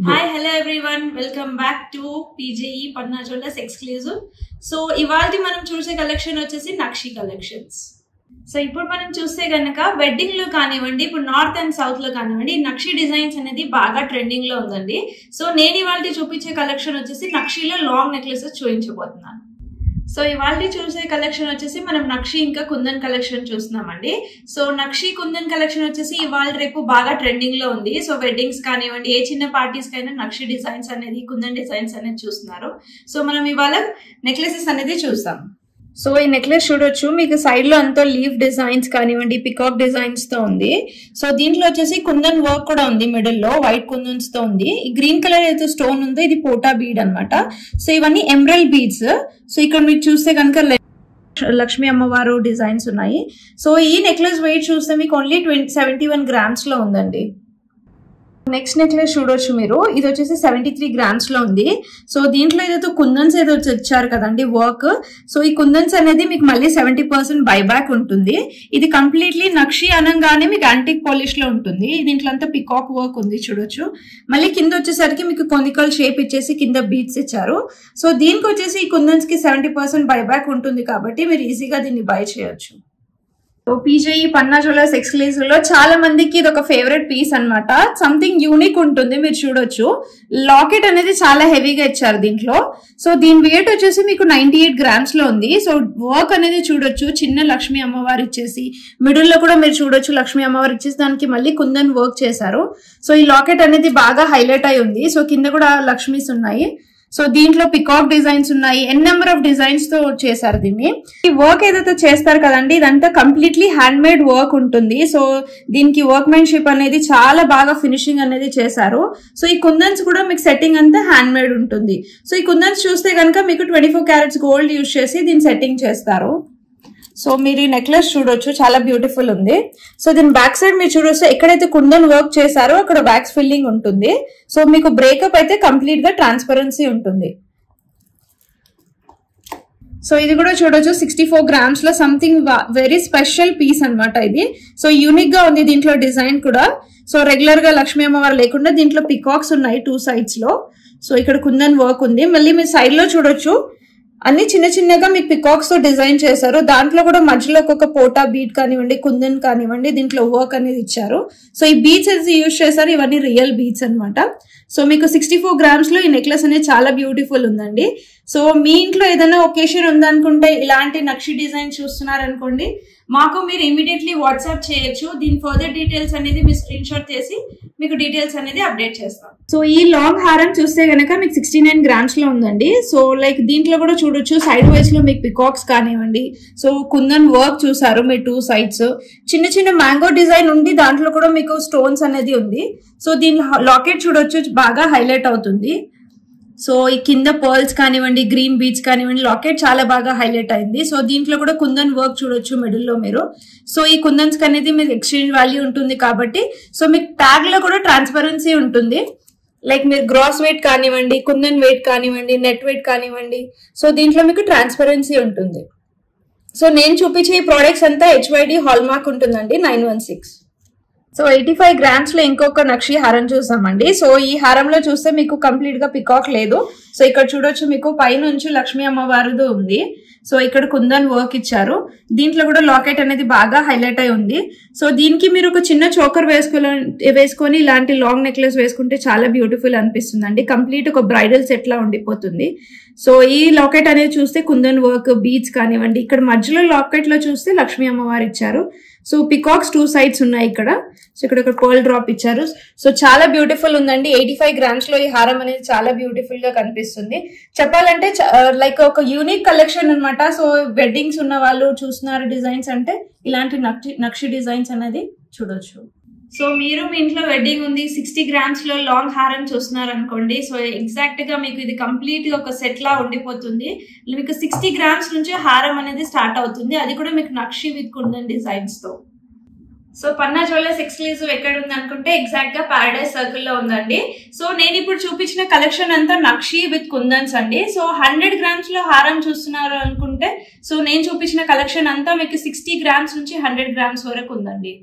Hi, hello everyone. Welcome back to PJE Panna Jewellers exclusive. So, ఇవాల్టి మనం చూసే collection వచ్చేసి నక్షి కలెక్షన్స్. సో ఇప్పుడు మనం చూస్తే గనక వెడ్డింగ్ లో కానివ్వండి, ఇప్పుడు నార్త్ అండ్ సౌత్ లో కానివ్వండి, నక్షి డిజైన్స్ అనేది బాగా ట్రెండింగ్ లో ఉందండి. సో నేను ఇవాల్టి చూపించే కలెక్షన్ వచ్చేసి నక్షిలో లాంగ్ నెక్లెసెస్ చూపించబోతున్నాను. సో ఇవాళ చూసే కలెక్షన్ వచ్చేసి మనం నక్షి ఇంకా కుందన్ కలెక్షన్ చూస్తున్నామండి. సో నక్షి కుందన్ కలెక్షన్ వచ్చేసి ఇవాళ రేపు బాగా ట్రెండింగ్ లో ఉంది. సో వెడ్డింగ్స్ కానివ్వండి, ఏ చిన్న పార్టీస్ కైనా నక్షి డిజైన్స్ అనేది, కుందన్ డిజైన్స్ అనేది చూస్తున్నారు. సో మనం ఇవాళ నెక్లెసెస్ అనేది చూస్తాం. సో ఈ నెక్లెస్ చూడొచ్చు, మీకు సైడ్ లో అంతా లీఫ్ డిజైన్స్ కానివ్వండి, పికాక్ డిజైన్స్ తో ఉంది. సో దీంట్లో వచ్చేసి కుందన్ వర్క్ కూడా ఉంది, మిడిల్ లో వైట్ కుందన్స్ తో ఉంది. ఈ గ్రీన్ కలర్ అయితే స్టోన్ ఉందో ఇది పోటా బీడ్ అనమాట. సో ఇవన్నీ ఎమరల్డ్ బీడ్స్. సో ఇక్కడ మీరు చూస్తే కనుక లక్ష్మీ అమ్మవారు డిజైన్స్ ఉన్నాయి. సో ఈ నెక్లెస్ వెయిట్ చూస్తే మీకు ఓన్లీ 71 గ్రామ్స్ లో ఉందండి. నెక్స్ట్ నెక్లెస్ చూడొచ్చు మీరు, ఇది వచ్చేసి 73 గ్రామ్స్ లో ఉంది. సో దీంట్లో ఏదైతే కుందన్స్ ఏదో ఇచ్చారు కదండి వర్క్. సో ఈ కుందన్స్ అనేది మీకు మళ్ళీ 70% బైబ్యాక్ ఉంటుంది. ఇది కంప్లీట్లీ నక్షి అనగానే మీకు యాంటిక్ పాలిష్ లో ఉంటుంది. దీంట్లో అంతా పికాక్ వర్క్ ఉంది చూడొచ్చు. మళ్ళీ కింద వచ్చేసరికి మీకు కొనికల్ షేప్ ఇచ్చేసి కింద బీట్స్ ఇచ్చారు. సో దీనికి వచ్చేసి ఈ కుందన్స్ కి 70% బైబ్యాక్ ఉంటుంది కాబట్టి మీరు ఈజీగా దీన్ని బై చేయొచ్చు. సో PJE పన్నా జ్యువెలర్స్ ఎక్స్క్లూజివ్ లో చాలా మందికి ఇది ఒక ఫేవరెట్ పీస్ అనమాట. సంథింగ్ యూనిక్ ఉంటుంది, మీరు చూడొచ్చు. లాకెట్ అనేది చాలా హెవీగా ఇచ్చారు దీంట్లో. సో దీని వెయిట్ వచ్చేసి మీకు 98 గ్రామ్స్ లో ఉంది. సో వర్క్ అనేది చూడొచ్చు, చిన్న లక్ష్మీ అమ్మవారు ఇచ్చేసి మిడిల్ లో కూడా మీరు చూడొచ్చు లక్ష్మీ అమ్మవారు ఇచ్చేసి దానికి మళ్ళీ కుందన్ వర్క్ చేశారు. సో ఈ లాకెట్ అనేది బాగా హైలైట్ అయి ఉంది. సో కింద కూడా లక్ష్మీస్ ఉన్నాయి. సో దీంట్లో పికాక్ డిజైన్స్ ఉన్నాయి, ఎన్ నెంబర్ ఆఫ్ డిజైన్స్ తో చేశారు దీన్ని. ఈ వర్క్ ఏదైతే చేస్తారు కదండి, ఇదంతా కంప్లీట్లీ హ్యాండ్ మేడ్ వర్క్ ఉంటుంది. సో దీనికి వర్క్మెన్షిప్ అనేది చాలా బాగా ఫినిషింగ్ అనేది చేశారు. సో ఈ కుందన్స్ కూడా మీకు సెట్టింగ్ అంతా హ్యాండ్ మేడ్ ఉంటుంది. సో ఈ కుందన్స్ చూస్తే కనుక మీకు 24 క్యారెట్స్ గోల్డ్ యూజ్ చేసి దీన్ని సెట్టింగ్ చేస్తారు. సో మీరు ఈ నెక్లెస్ చూడొచ్చు, చాలా బ్యూటిఫుల్ ఉంది. సో దీని బ్యాక్ సైడ్ మీరు చూడొచ్చు, ఎక్కడైతే కుందన్ వర్క్ చేశారో అక్కడ వ్యాక్స్ ఫిల్లింగ్ ఉంటుంది. సో మీకు బ్రేకప్ అయితే కంప్లీట్ గా ట్రాన్స్పరెన్సీ ఉంటుంది. సో ఇది కూడా చూడొచ్చు, 64 గ్రామ్స్ లో సంథింగ్ వెరీ స్పెషల్ పీస్ అనమాట ఇది. సో యూనిక్ గా ఉంది దీంట్లో డిజైన్ కూడా. సో రెగ్యులర్ గా లక్ష్మీ అమ్మవారు లేకుండా దీంట్లో పికాక్స్ ఉన్నాయి 2 sides లో. సో ఇక్కడ కుందన్ వర్క్ ఉంది. మళ్ళీ మీరు సైడ్ లో చూడొచ్చు, అన్ని చిన్న చిన్నగా మీకు పికాక్స్ తో డిజైన్ చేశారు. దాంట్లో కూడా మధ్యలో ఒక పోటా బీట్ కానివ్వండి, కుందన్ కానివ్వండి, దీంట్లో వర్క్ అనేది ఇచ్చారు. సో ఈ బీట్స్ అయితే యూజ్ చేశారు, ఇవన్నీ రియల్ బీట్స్ అనమాట. సో మీకు 64 గ్రామ్స్ లో ఈ నెక్లెస్ అనేది చాలా బ్యూటిఫుల్ ఉందండి. సో మీ ఇంట్లో ఏదైనా ఒకేషన్ ఉందనుకుంటే, ఇలాంటి నక్షి డిజైన్ చూస్తున్నారనుకోండి, మాకు మీరు ఇమీడియట్లీ వాట్సాప్ చేయొచ్చు. దీని ఫర్దర్ డీటెయిల్స్ అనేది మీరు స్క్రీన్ షాట్ చేసి మీకు డీటెయిల్స్ అనేది అప్డేట్ చేస్తాం. సో ఈ లాంగ్ హారం చూస్తే గనక మీకు 69 గ్రామ్స్ లో ఉందండి. సో లైక్ దీంట్లో కూడా చూడొచ్చు, సైడ్ వైస్ లో మీకు పికాక్స్ కానివ్వండి, సో కుందన్ వర్క్ చూసారు మీరు 2 sides. చిన్న చిన్న మ్యాంగో డిజైన్ ఉంది, దాంట్లో కూడా మీకు స్టోన్స్ అనేది ఉంది. సో దీని లాకెట్ చూడొచ్చు, బాగా హైలైట్ అవుతుంది. సో ఈ కింద పర్ల్స్ కానివ్వండి, గ్రీన్ బీడ్స్ కానివ్వండి, లాకెట్ చాలా బాగా హైలైట్ అయింది. సో దీంట్లో కూడా కుందన్ వర్క్ చూడొచ్చు మిడిల్ లో మీరు. సో ఈ కుందన్స్ అనేది మీకు ఎక్స్చేంజ్ వాల్యూ ఉంటుంది కాబట్టి, సో మీకు ట్యాగ్ లో కూడా ట్రాన్స్పరెన్సీ ఉంటుంది. లైక్ మీరు గ్రాస్ వెయిట్ కానివ్వండి, కుందన్ వెయిట్ కానివ్వండి, నెట్ వెయిట్ కానివ్వండి, సో దీంట్లో మీకు ట్రాన్స్పరెన్సీ ఉంటుంది. సో నేను చూపించే ఈ ప్రోడక్ట్స్ అంతా HYD హాల్ మార్క్ ఉంటుందండి 916. సో 85 గ్రామ్స్ లో ఇంకొక నక్షి హారం చూసామండి. సో ఈ హారంలో చూస్తే మీకు కంప్లీట్ గా పికాక్ లేదు. సో ఇక్కడ చూడొచ్చు, మీకు పైనుంచి లక్ష్మీ అమ్మవారిది ఉంది. సో ఇక్కడ కుందన్ వర్క్ ఇచ్చారు. దీంట్లో కూడా లాకెట్ అనేది బాగా హైలైట్ అయి ఉంది. సో దీనికి మీరు ఒక చిన్న చోకర్ వేసుకొని ఇలాంటి లాంగ్ నెక్లెస్ వేసుకుంటే చాలా బ్యూటిఫుల్ అనిపిస్తుంది అండి. కంప్లీట్ ఒక బ్రైడల్ సెట్ లా ఉండిపోతుంది. సో ఈ లాకెట్ అనేది చూస్తే కుందన్ వర్క్, బీడ్స్ కానివ్వండి, ఇక్కడ మధ్యలో లాకెట్ లో చూస్తే లక్ష్మీ అమ్మవారు ఇచ్చారు. సో పికాక్స్ 2 sides ఉన్నాయి ఇక్కడ. సో ఇక్కడ ఒక పర్ల్ డ్రాప్ ఇచ్చారు. సో చాలా బ్యూటిఫుల్ ఉందండి. 85 గ్రామ్స్ లో ఈ హారం అనేది చాలా బ్యూటిఫుల్ గా కనిపిస్తుంది. చెప్పాలంటే లైక్ ఒక యూనిక్ కలెక్షన్ అనమాట. సో వెడ్డింగ్స్ ఉన్న వాళ్ళు చూస్తున్నారు డిజైన్స్ అంటే, ఇలాంటి నక్షి డిజైన్స్ అనేది చూడొచ్చు. సో మీరు మీ ఇంట్లో వెడ్డింగ్ ఉంది, 60 గ్రామ్స్ లో లాంగ్ హారం చూస్తున్నారు అనుకోండి. సో ఎగ్జాక్ట్ గా మీకు ఇది కంప్లీట్ గా ఒక సెట్ లా ఉండిపోతుంది. మీకు 60 గ్రామ్స్ నుంచి హారం అనేది స్టార్ట్ అవుతుంది, అది కూడా మీకు నక్షి విత్ కుందన్ డిజైన్స్ తో. సో పన్నా జ్యువెలర్స్ ఎక్స్క్లూజివ్ ఎక్కడ ఉంది అనుకుంటే ఎగ్జాక్ట్ గా పారడైజ్ సర్కిల్ లో ఉందండి. సో నేను ఇప్పుడు చూపించిన కలెక్షన్ అంతా నక్షి విత్ కుందన్స్ అండి. సో 100 గ్రామ్స్ లో హారం చూస్తున్నారు అనుకుంటే, సో నేను చూపించిన కలెక్షన్ అంతా మీకు 60 గ్రామ్స్ నుంచి 100 గ్రామ్స్ వరకు ఉందండి.